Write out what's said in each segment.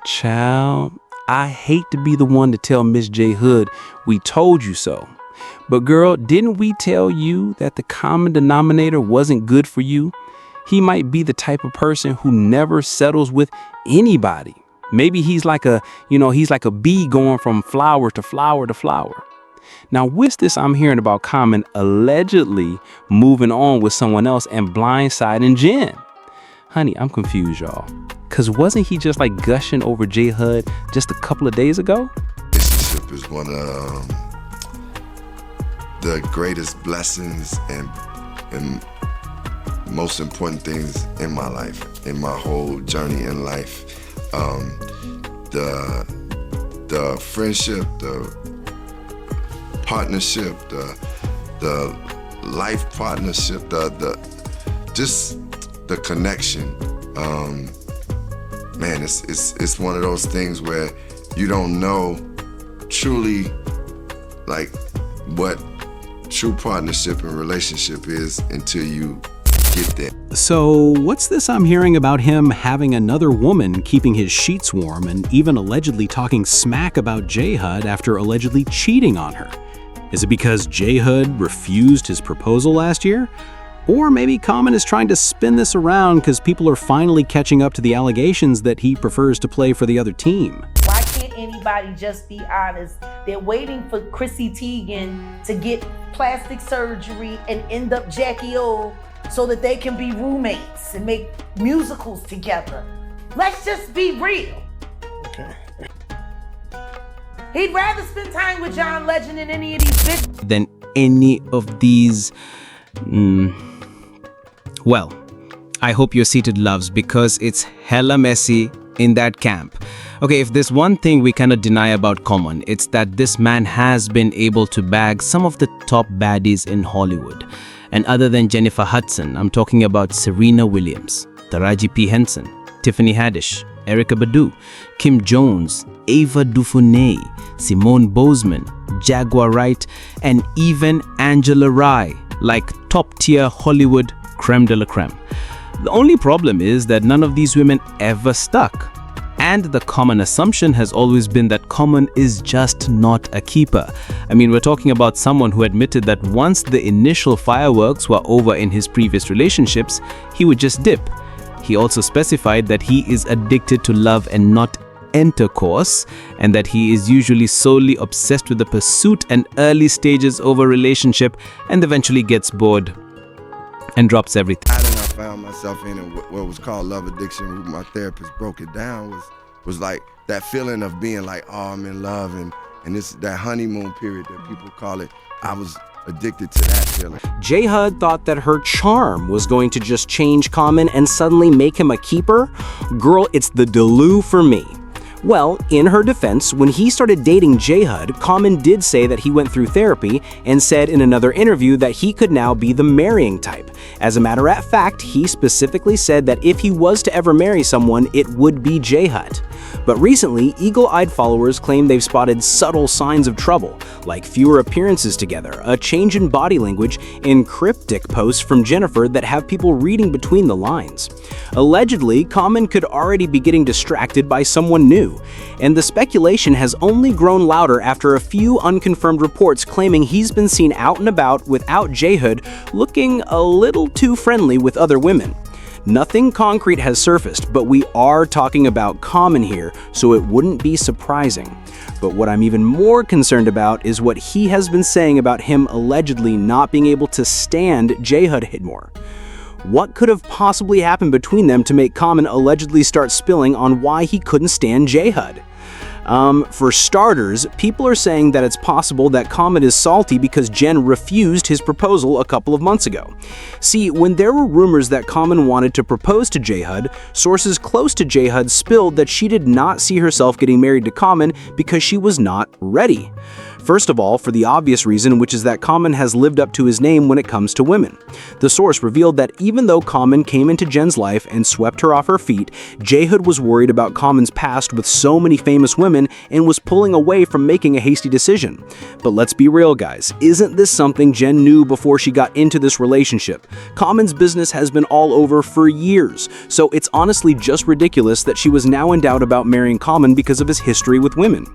Child, I hate to be the one to tell Miss J Hood we told you so. But girl, didn't we tell you that the common denominator wasn't good for you? He might be the type of person who never settles with anybody. Maybe he's like a bee going from flower to flower to flower. Now, with this, I'm hearing about Common allegedly moving on with someone else and blindsiding Jen. Honey, I'm confused, y'all. Cause wasn't he just like gushing over J Hud just a couple of days ago? Relationship is one of the greatest blessings and most important things in my life, in my whole journey in life. The friendship, the partnership, the life partnership, just the connection. Man, it's one of those things where you don't know truly like what true partnership and relationship is until you get there. So what's this I'm hearing about him having another woman keeping his sheets warm and even allegedly talking smack about J Hud after allegedly cheating on her? Is it because J Hud refused his proposal last year? Or maybe Common is trying to spin this around because people are finally catching up to the allegations that he prefers to play for the other team. Why can't anybody just be honest? They're waiting for Chrissy Teigen to get plastic surgery and end up Jackie O so that they can be roommates and make musicals together. Let's just be real. Okay. He'd rather spend time with John Legend than any of these bitches. Than any of these... Well, I hope you're seated, loves, because it's hella messy in that camp. Okay, if there's one thing we cannot deny about Common, it's that this man has been able to bag some of the top baddies in Hollywood. And other than Jennifer Hudson, I'm talking about Serena Williams, Taraji P. Henson, Tiffany Haddish, Erykah Badu, Kim Jones, Ava DuVernay, Simone Bozeman, Jaguar Wright, and even Angela Rye, like top-tier Hollywood creme de la creme. The only problem is that none of these women ever stuck. And the common assumption has always been that Common is just not a keeper. I mean, we're talking about someone who admitted that once the initial fireworks were over in his previous relationships, he would just dip. He also specified that he is addicted to love and not intercourse, and that he is usually solely obsessed with the pursuit and early stages of a relationship and eventually gets bored and drops everything. I found myself in what was called love addiction. My therapist broke it down was like that feeling of being like, oh, I'm in love, and this that honeymoon period that people call it. I was addicted to that feeling. J Hud thought that her charm was going to just change Common and suddenly make him a keeper. Girl, it's the Delu for me. Well, in her defense, when he started dating J Hud, Common did say that he went through therapy and said in another interview that he could now be the marrying type. As a matter of fact, he specifically said that if he was to ever marry someone, it would be J Hud. But recently, eagle-eyed followers claim they've spotted subtle signs of trouble, like fewer appearances together, a change in body language, and cryptic posts from Jennifer that have people reading between the lines. Allegedly, Common could already be getting distracted by someone new, and the speculation has only grown louder after a few unconfirmed reports claiming he's been seen out and about without J Hud, looking a little too friendly with other women. Nothing concrete has surfaced, but we are talking about Common here, so it wouldn't be surprising. But what I'm even more concerned about is what he has been saying about him allegedly not being able to stand J Hud anymore. What could have possibly happened between them to make Common allegedly start spilling on why he couldn't stand J Hud? For starters, people are saying that it's possible that Common is salty because Jen refused his proposal a couple of months ago. See, when there were rumors that Common wanted to propose to J Hud, sources close to J Hud spilled that she did not see herself getting married to Common because she was not ready. First of all, for the obvious reason, which is that Common has lived up to his name when it comes to women. The source revealed that even though Common came into Jen's life and swept her off her feet, J-Hood was worried about Common's past with so many famous women and was pulling away from making a hasty decision. But let's be real, guys. Isn't this something Jen knew before she got into this relationship? Common's business has been all over for years, so it's honestly just ridiculous that she was now in doubt about marrying Common because of his history with women.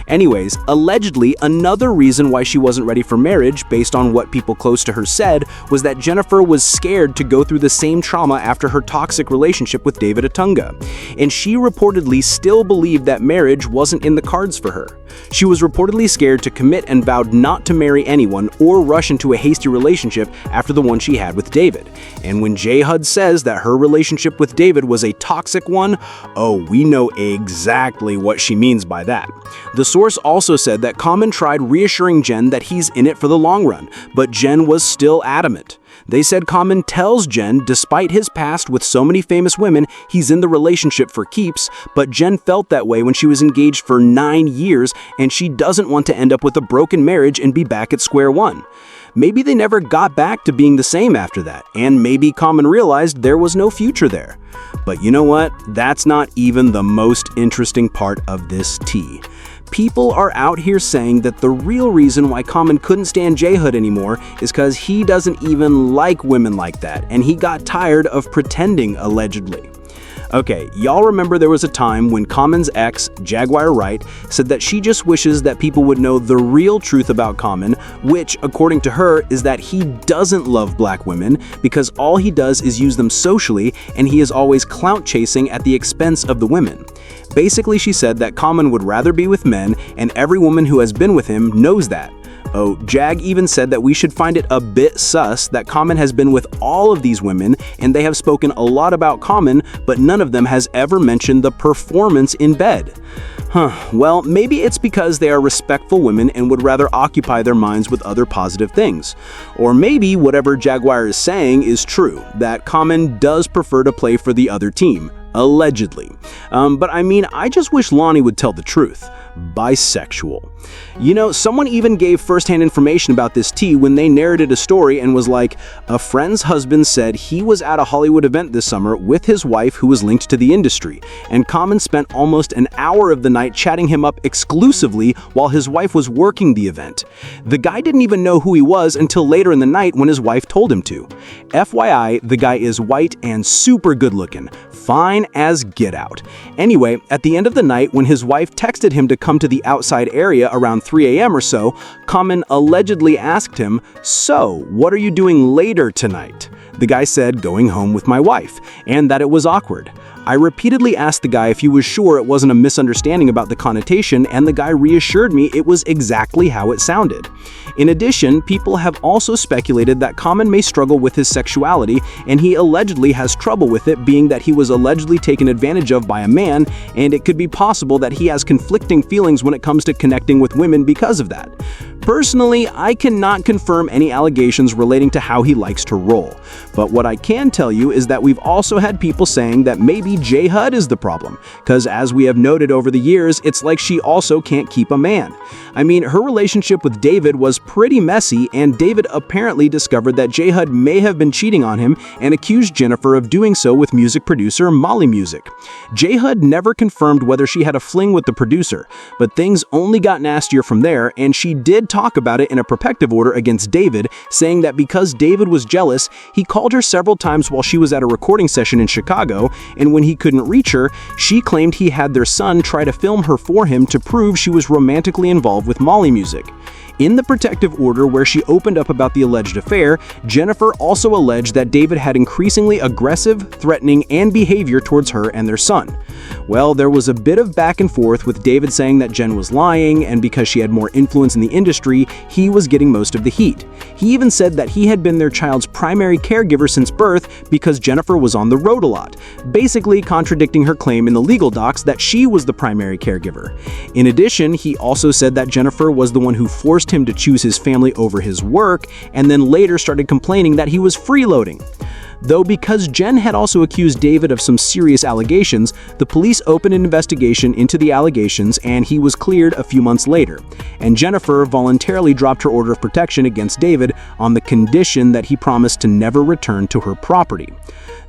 Anyways, allegedly, another reason why she wasn't ready for marriage, based on what people close to her said, was that Jennifer was scared to go through the same trauma after her toxic relationship with David Otunga, and she reportedly still believed that marriage wasn't in the cards for her. She was reportedly scared to commit and vowed not to marry anyone or rush into a hasty relationship after the one she had with David. And when J-Hud says that her relationship with David was a toxic one, oh, we know exactly what she means by that. The source also said that Common tried reassuring Jen that he's in it for the long run, but Jen was still adamant. They said Common tells Jen, despite his past with so many famous women, he's in the relationship for keeps, but Jen felt that way when she was engaged for 9 years, and she doesn't want to end up with a broken marriage and be back at square one. Maybe they never got back to being the same after that, and maybe Common realized there was no future there. But you know what? That's not even the most interesting part of this tea. People are out here saying that the real reason why Common couldn't stand J-Hood anymore is because he doesn't even like women like that, and he got tired of pretending, allegedly. Okay, y'all remember there was a time when Common's ex, Jaguar Wright, said that she just wishes that people would know the real truth about Common, which, according to her, is that he doesn't love black women because all he does is use them socially, and he is always clout chasing at the expense of the women. Basically, she said that Common would rather be with men, and every woman who has been with him knows that. Oh, Jag even said that we should find it a bit sus that Common has been with all of these women, and they have spoken a lot about Common, but none of them has ever mentioned the performance in bed. Well, maybe it's because they are respectful women and would rather occupy their minds with other positive things. Or maybe whatever Jaguar is saying is true, that Common does prefer to play for the other team. Allegedly. But I mean, I just wish Lonnie would tell the truth. Bisexual. You know, someone even gave firsthand information about this tea when they narrated a story and was like, a friend's husband said he was at a Hollywood event this summer with his wife who was linked to the industry, and Common spent almost an hour of the night chatting him up exclusively while his wife was working the event. The guy didn't even know who he was until later in the night when his wife told him to. FYI, the guy is white and super good looking. Fine as get out. Anyway, at the end of the night, when his wife texted him to come to the outside area around 3 a.m. or so, Common allegedly asked him, "So, what are you doing later tonight?" The guy said, "Going home with my wife," and that it was awkward. I repeatedly asked the guy if he was sure it wasn't a misunderstanding about the connotation, and the guy reassured me it was exactly how it sounded. In addition, people have also speculated that Common may struggle with his sexuality, and he allegedly has trouble with it, being that he was allegedly taken advantage of by a man, and it could be possible that he has conflicting feelings when it comes to connecting with women because of that. Personally, I cannot confirm any allegations relating to how he likes to roll. But what I can tell you is that we've also had people saying that maybe J-Hud is the problem, because as we have noted over the years, it's like she also can't keep a man. I mean, her relationship with David was pretty messy, and David apparently discovered that J-Hud may have been cheating on him and accused Jennifer of doing so with music producer Molly Music. J-Hud never confirmed whether she had a fling with the producer, but things only got nastier from there, and she did talk about it in a protective order against David, saying that because David was jealous, he called her several times while she was at a recording session in Chicago, and when he couldn't reach her, she claimed he had their son try to film her for him to prove she was romantically involved with Molly Music. In the protective order where she opened up about the alleged affair, Jennifer also alleged that David had increasingly aggressive, threatening, and behavior towards her and their son. Well, there was a bit of back and forth with David saying that Jen was lying, and because she had more influence in the industry, he was getting most of the heat. He even said that he had been their child's primary caregiver since birth because Jennifer was on the road a lot, basically contradicting her claim in the legal docs that she was the primary caregiver. In addition, he also said that Jennifer was the one who forced him to choose his family over his work, and then later started complaining that he was freeloading. Though because Jen had also accused David of some serious allegations, the police opened an investigation into the allegations and he was cleared a few months later. And Jennifer voluntarily dropped her order of protection against David on the condition that he promised to never return to her property.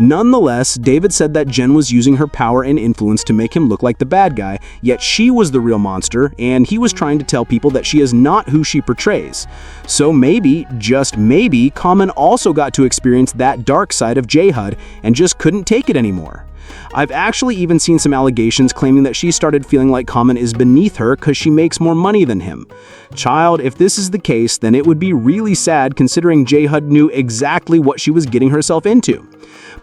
Nonetheless, David said that Jen was using her power and influence to make him look like the bad guy, yet she was the real monster, and he was trying to tell people that she is not who she portrays. So maybe, just maybe, Common also got to experience that dark side of J-Hud and just couldn't take it anymore. I've actually even seen some allegations claiming that she started feeling like Common is beneath her because she makes more money than him. Child, if this is the case, then it would be really sad considering J-Hud knew exactly what she was getting herself into.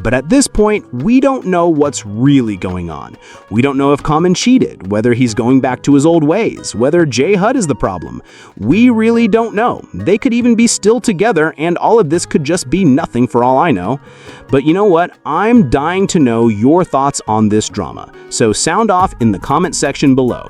But at this point, we don't know what's really going on. We don't know if Common cheated, whether he's going back to his old ways, whether J-Hud is the problem. We really don't know. They could even be still together, and all of this could just be nothing for all I know. But you know what? I'm dying to know your thoughts on this drama. So sound off in the comment section below.